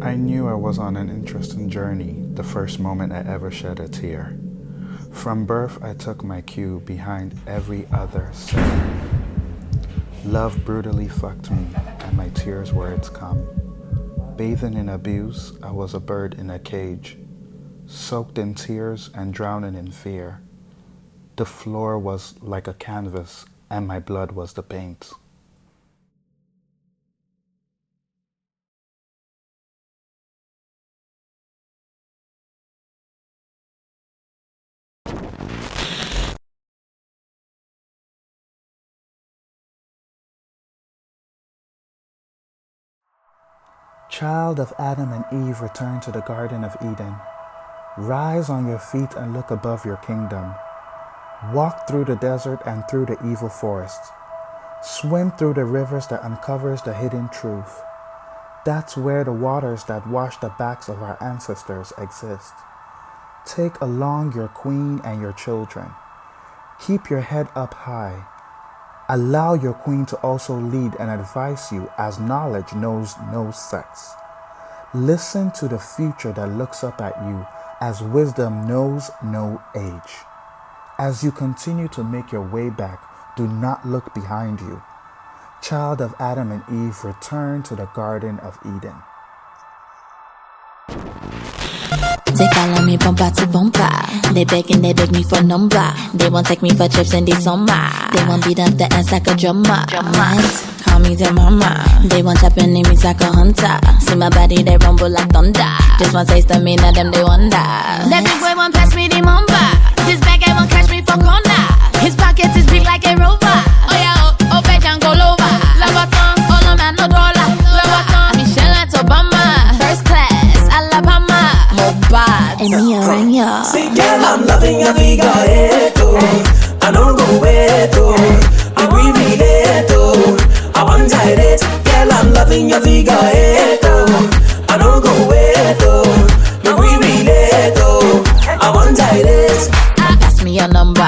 I knew I was on an interesting journey the first moment I ever shed a tear. From birth, I took my cue behind every other set. Love brutally fucked me, and my tears were its come. Bathing in abuse, I was a bird in a cage, soaked in tears and drowning in fear. The floor was like a canvas, and my blood was the paint. Child of Adam and Eve, return to the Garden of Eden. Rise on your feet and look above your kingdom. Walk through the desert and through the evil forests. Swim through the rivers that uncovers the hidden truth. That's where the waters that wash the backs of our ancestors exist. Take along your queen and your children. Keep your head up high. Allow your queen to also lead and advise you, as knowledge knows no sex. Listen to the future that looks up at you, as wisdom knows no age. As you continue to make your way back, do not look behind you. Child of Adam and Eve, return to the Garden of Eden. They follow me bumper to bumper. They beg me for number. They won't take me for trips in the summer. They won't beat up the ass like a drummer. Right? Call me their mama. They want chopping in me like a hunter. See my body, they rumble like thunder. Just one taste of me, now them they wonder. That big boy won't pass me the mumba. This bag guy won't catch me for corner. His pockets is big like a rover. Oh yeah, oh fetch and go over. Lovaton, all on man, no dollar. Lovaton, Michelle and Obama. First class, Alabama. Mobile, and me around ya. See, girl, I'm loving your figure, I don't go where to. We relate to. I want it, girl, I'm loving your figure, I don't go where to. We relate to. I want it. Pass me your number.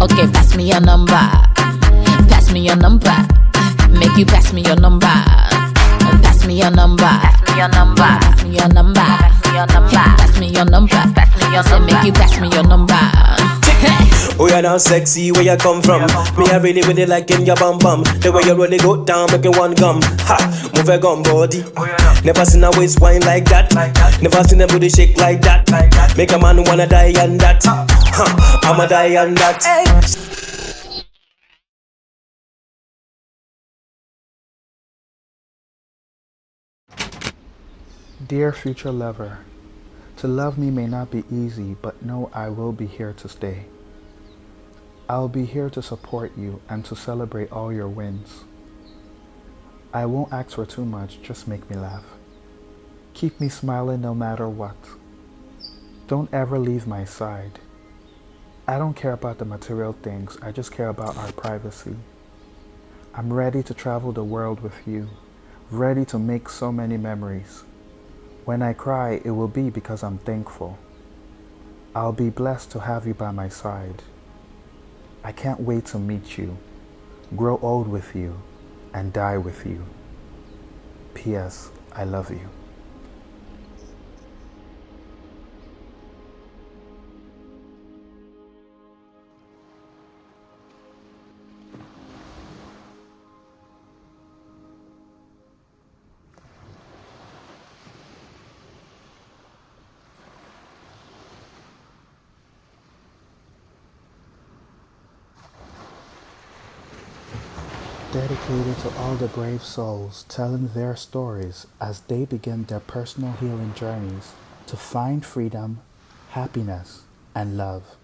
Okay, pass me your number. Pass me your number. Make you pass me your number. Pass me your number. Pass me your number. Pass me your number. Pass me your number. Pass me your number. Make you pass me your number. Oh, you're not sexy, where you come from? Me, I really like in your bum bum. The way you really go down, make it one gum. Ha, move a gum body. Never seen a waist wine like that. Never seen a booty shake like that. Make a man wanna die on that. I'ma die on that. Dear future lover, to love me may not be easy, but know I will be here to stay. I'll be here to support you and to celebrate all your wins. I won't ask for too much, just make me laugh. Keep me smiling no matter what. Don't ever leave my side. I don't care about the material things, I just care about our privacy. I'm ready to travel the world with you, ready to make so many memories. When I cry, it will be because I'm thankful. I'll be blessed to have you by my side. I can't wait to meet you, grow old with you, and die with you. P.S. I love you. Dedicated to all the brave souls telling their stories as they begin their personal healing journeys to find freedom, happiness, and love.